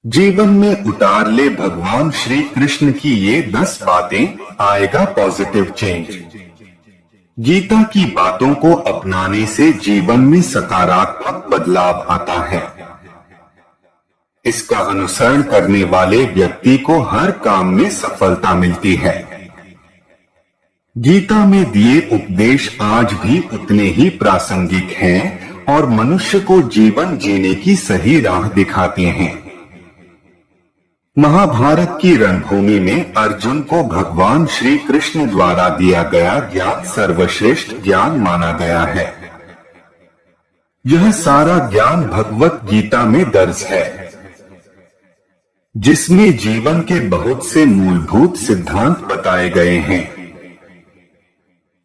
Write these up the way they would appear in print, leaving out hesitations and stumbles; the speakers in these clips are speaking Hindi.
जीवन में उतार ले भगवान श्री कृष्ण की ये 10 बातें, आएगा पॉजिटिव चेंज। गीता की बातों को अपनाने से जीवन में सकारात्मक बदलाव आता है। इसका अनुसरण करने वाले व्यक्ति को हर काम में सफलता मिलती है। गीता में दिए उपदेश आज भी उतने ही प्रासंगिक हैं और मनुष्य को जीवन जीने की सही राह दिखाते हैं। महाभारत की रणभूमि में अर्जुन को भगवान श्री कृष्ण द्वारा दिया गया ज्ञान सर्वश्रेष्ठ ज्ञान माना गया है। यह सारा ज्ञान भगवत गीता में दर्ज है, जिसमें जीवन के बहुत से मूलभूत सिद्धांत बताए गए हैं,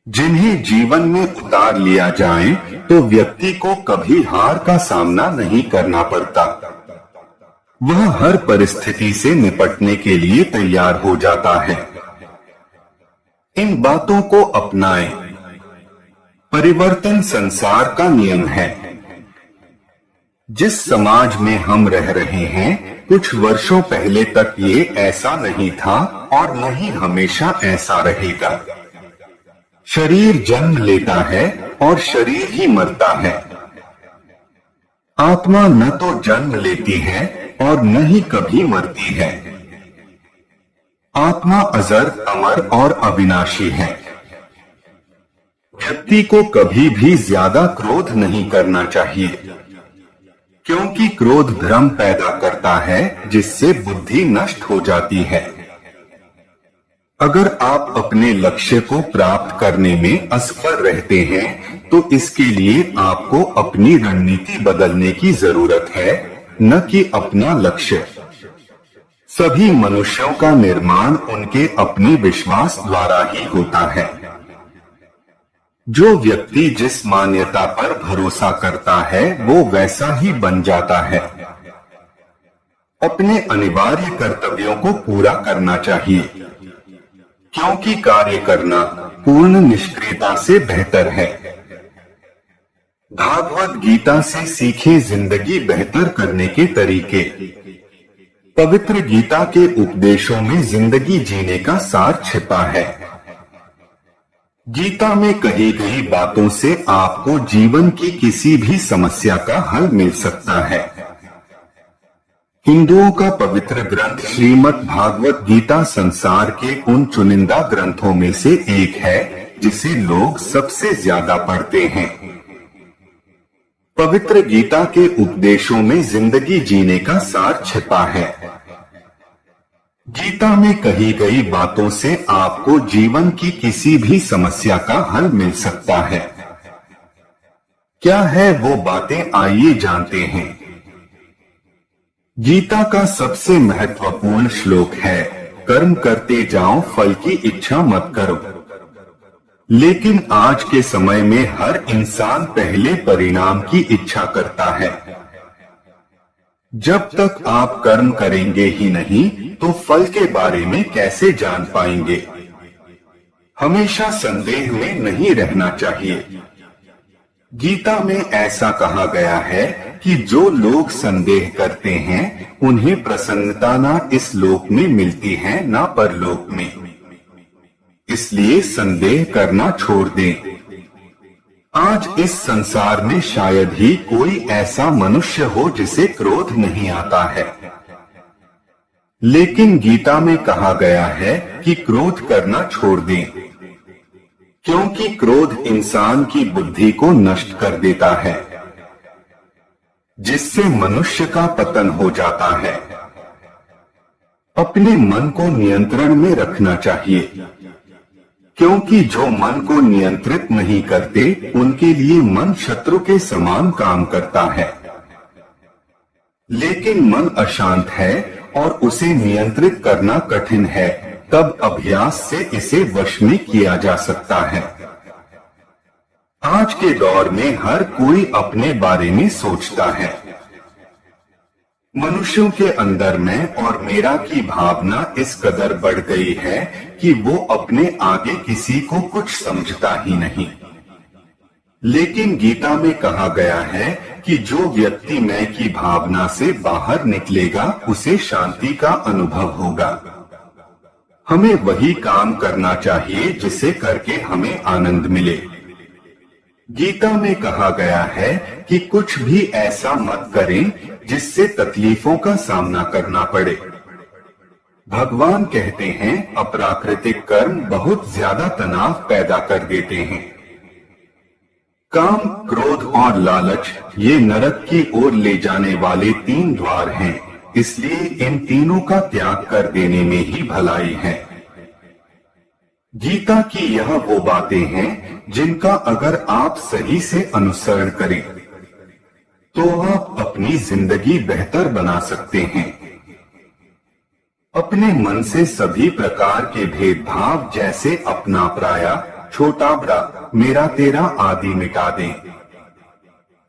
जिन्हें जीवन में उतार लिया जाए तो व्यक्ति को कभी हार का सामना नहीं करना पड़ता। वह हर परिस्थिति से निपटने के लिए तैयार हो जाता है। इन बातों को अपनाएं। परिवर्तन संसार का नियम है। जिस समाज में हम रह रहे हैं, कुछ वर्षों पहले तक ये ऐसा नहीं था और न ही हमेशा ऐसा रहेगा। शरीर जन्म लेता है और शरीर ही मरता है। आत्मा न तो जन्म लेती है और न ही कभी मरती है। आत्मा अजर, अमर और अविनाशी है। व्यक्ति को कभी भी ज्यादा क्रोध नहीं करना चाहिए, क्योंकि क्रोध भ्रम पैदा करता है, जिससे बुद्धि नष्ट हो जाती है। अगर आप अपने लक्ष्य को प्राप्त करने में असफल रहते हैं, तो इसके लिए आपको अपनी रणनीति बदलने की जरूरत है, न कि अपना लक्ष्य। सभी मनुष्यों का निर्माण उनके अपने विश्वास द्वारा ही होता है। जो व्यक्ति जिस मान्यता पर भरोसा करता है, वो वैसा ही बन जाता है। अपने अनिवार्य कर्तव्यों को पूरा करना चाहिए, क्योंकि कार्य करना पूर्ण निष्क्रियता से बेहतर है। भागवत गीता से सीखे जिंदगी बेहतर करने के तरीके। पवित्र गीता के उपदेशों में जिंदगी जीने का सार छिपा है। गीता में कही गई बातों से आपको जीवन की किसी भी समस्या का हल मिल सकता है। हिंदुओं का पवित्र ग्रंथ श्रीमद् भागवत गीता संसार के उन चुनिंदा ग्रंथों में से एक है, जिसे लोग सबसे ज्यादा पढ़ते हैं। पवित्र गीता के उपदेशों में जिंदगी जीने का सार छिपा है। गीता में कही गई बातों से आपको जीवन की किसी भी समस्या का हल मिल सकता है। क्या है वो बातें, आइए जानते हैं। गीता का सबसे महत्वपूर्ण श्लोक है, कर्म करते जाओ, फल की इच्छा मत करो। लेकिन आज के समय में हर इंसान पहले परिणाम की इच्छा करता है। जब तक आप कर्म करेंगे ही नहीं, तो फल के बारे में कैसे जान पाएंगे। हमेशा संदेह में नहीं रहना चाहिए। गीता में ऐसा कहा गया है कि जो लोग संदेह करते हैं, उन्हें प्रसन्नता ना इस लोक में मिलती है, ना परलोक में। इसलिए संदेह करना छोड़ दें। आज इस संसार में शायद ही कोई ऐसा मनुष्य हो जिसे क्रोध नहीं आता है। लेकिन गीता में कहा गया है कि क्रोध करना छोड़ दें, क्योंकि क्रोध इंसान की बुद्धि को नष्ट कर देता है, जिससे मनुष्य का पतन हो जाता है। अपने मन को नियंत्रण में रखना चाहिए, क्योंकि जो मन को नियंत्रित नहीं करते, उनके लिए मन शत्रु के समान काम करता है। लेकिन मन अशांत है और उसे नियंत्रित करना कठिन है, तब अभ्यास से इसे वश में किया जा सकता है। आज के दौर में हर कोई अपने बारे में सोचता है। मनुष्यों के अंदर मैं और मेरा की भावना इस कदर बढ़ गई है कि वो अपने आगे किसी को कुछ समझता ही नहीं। लेकिन गीता में कहा गया है कि जो व्यक्ति मैं की भावना से बाहर निकलेगा उसे शांति का अनुभव होगा। हमें वही काम करना चाहिए जिसे करके हमें आनंद मिले। गीता में कहा गया है कि कुछ भी ऐसा मत करें जिससे तकलीफों का सामना करना पड़े। भगवान कहते हैं अप्राकृतिक कर्म बहुत ज्यादा तनाव पैदा कर देते हैं। काम, क्रोध और लालच ये नरक की ओर ले जाने वाले 3 द्वार हैं, इसलिए इन तीनों का त्याग कर देने में ही भलाई है। गीता की यह वो बातें हैं जिनका अगर आप सही से अनुसरण करें तो आप अपनी जिंदगी बेहतर बना सकते हैं। अपने मन से सभी प्रकार के भेदभाव जैसे अपना पराया, छोटा बड़ा, मेरा तेरा आदि मिटा दें।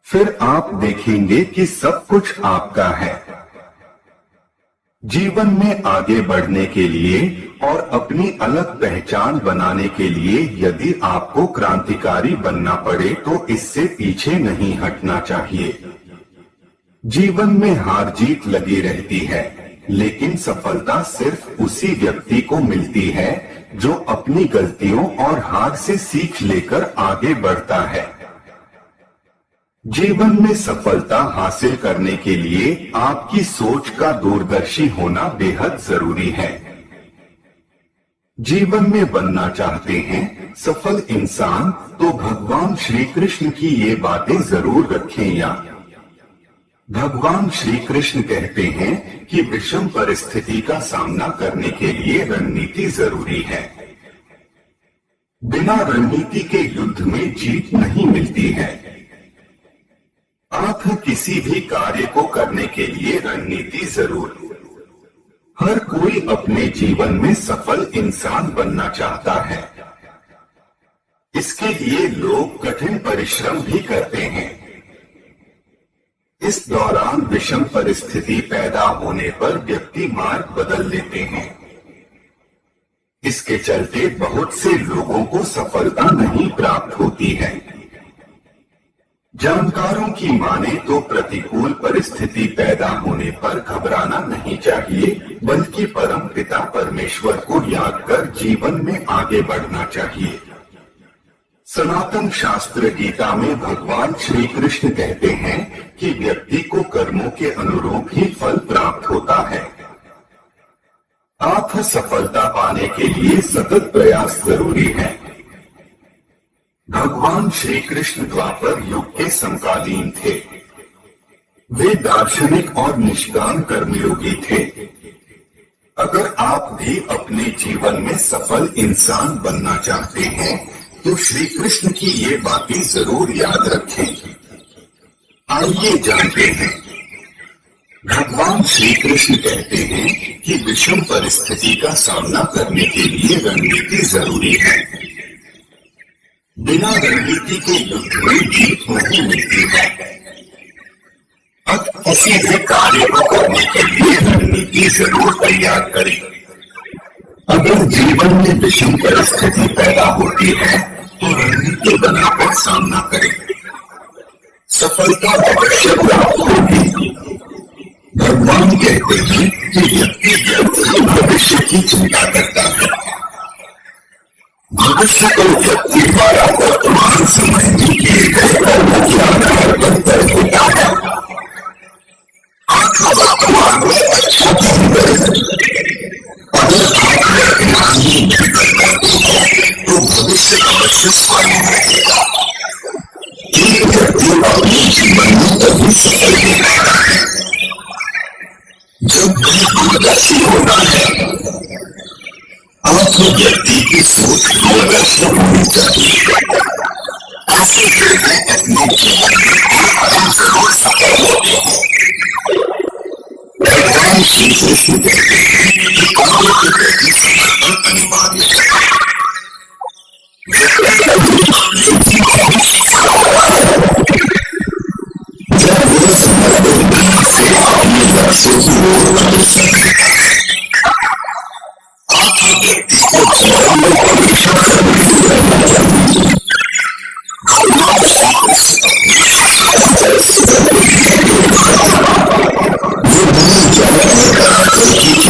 फिर आप देखेंगे कि सब कुछ आपका है। जीवन में आगे बढ़ने के लिए और अपनी अलग पहचान बनाने के लिए यदि आपको क्रांतिकारी बनना पड़े तो इससे पीछे नहीं हटना चाहिए। जीवन में हार जीत लगी रहती है, लेकिन सफलता सिर्फ उसी व्यक्ति को मिलती है जो अपनी गलतियों और हार से सीख लेकर आगे बढ़ता है। जीवन में सफलता हासिल करने के लिए आपकी सोच का दूरदर्शी होना बेहद जरूरी है। जीवन में बनना चाहते हैं सफल इंसान तो भगवान श्री कृष्ण की ये बातें जरूर रखें याद। भगवान श्री कृष्ण कहते हैं कि विषम परिस्थिति का सामना करने के लिए रणनीति जरूरी है। बिना रणनीति के युद्ध में जीत नहीं मिलती है। आप किसी भी कार्य को करने के लिए रणनीति जरूर। हर कोई अपने जीवन में सफल इंसान बनना चाहता है। इसके लिए लोग कठिन परिश्रम भी करते हैं। इस दौरान विषम परिस्थिति पैदा होने पर व्यक्ति मार्ग बदल लेते हैं। इसके चलते बहुत से लोगों को सफलता नहीं प्राप्त होती है। जानकारों की माने तो प्रतिकूल परिस्थिति पैदा होने पर घबराना नहीं चाहिए, बल्कि परमपिता परमेश्वर को याद कर जीवन में आगे बढ़ना चाहिए। सनातन शास्त्र गीता में भगवान श्री कृष्ण कहते हैं कि व्यक्ति को कर्मों के अनुरूप ही फल प्राप्त होता है। आप सफलता पाने के लिए सतत प्रयास जरूरी है। भगवान श्री कृष्ण द्वापर युग के समकालीन थे। वे दार्शनिक और निष्काम कर्मयोगी थे। अगर आप भी अपने जीवन में सफल इंसान बनना चाहते हैं तो श्री कृष्ण की ये बातें जरूर याद रखें। आइए जानते हैं। भगवान श्री कृष्ण कहते हैं कि विषम परिस्थिति का सामना करने के लिए रणनीति जरूरी है। बिना रणनीति के युद्ध में जीत नहीं मिलती है। अब किसी भी कार्य को करने के लिए रणनीति जरूर तैयार करें। अगर जीवन में विषम परिस्थिति पैदा होती है तो रणनीति बनाकर सामना करें। सफलता अवश्य प्राप्त होगी। भगवान कहते हैं कि व्यक्ति भविष्य की चिंता करता है। भविष्य को व्यक्ति द्वारा वर्तमान समय में किए गए कर्मों के आधार पर तय होता है। आप वर्तमान में अच्छा काम करें। अगर आप वर्तमान में बेहतर करते हैं तो भविष्य अवश्य स्वर्ण रहेगा। एक व्यक्ति अपने जीवन में तभी सफल हो पाता है जब वह दूरदर्शी होता है। आप व्यक्ति की सोच दूरदर्शी होनी चाहिए। ऐसे लोग अपने जीवन में जरूर सफल होते हैं। भगवान श्री कृष्ण कहते हैं कि कार्य के प्रति समर्पण अनिवार्य है। जब वो समर्पण से अपने लक्ष्य की ओर अग्रसर रहता है, आप व्यक्ति को जीवन में हमेशा सर्वोत्तम रहना चाहिए। भगवान श्री जानने का एक ही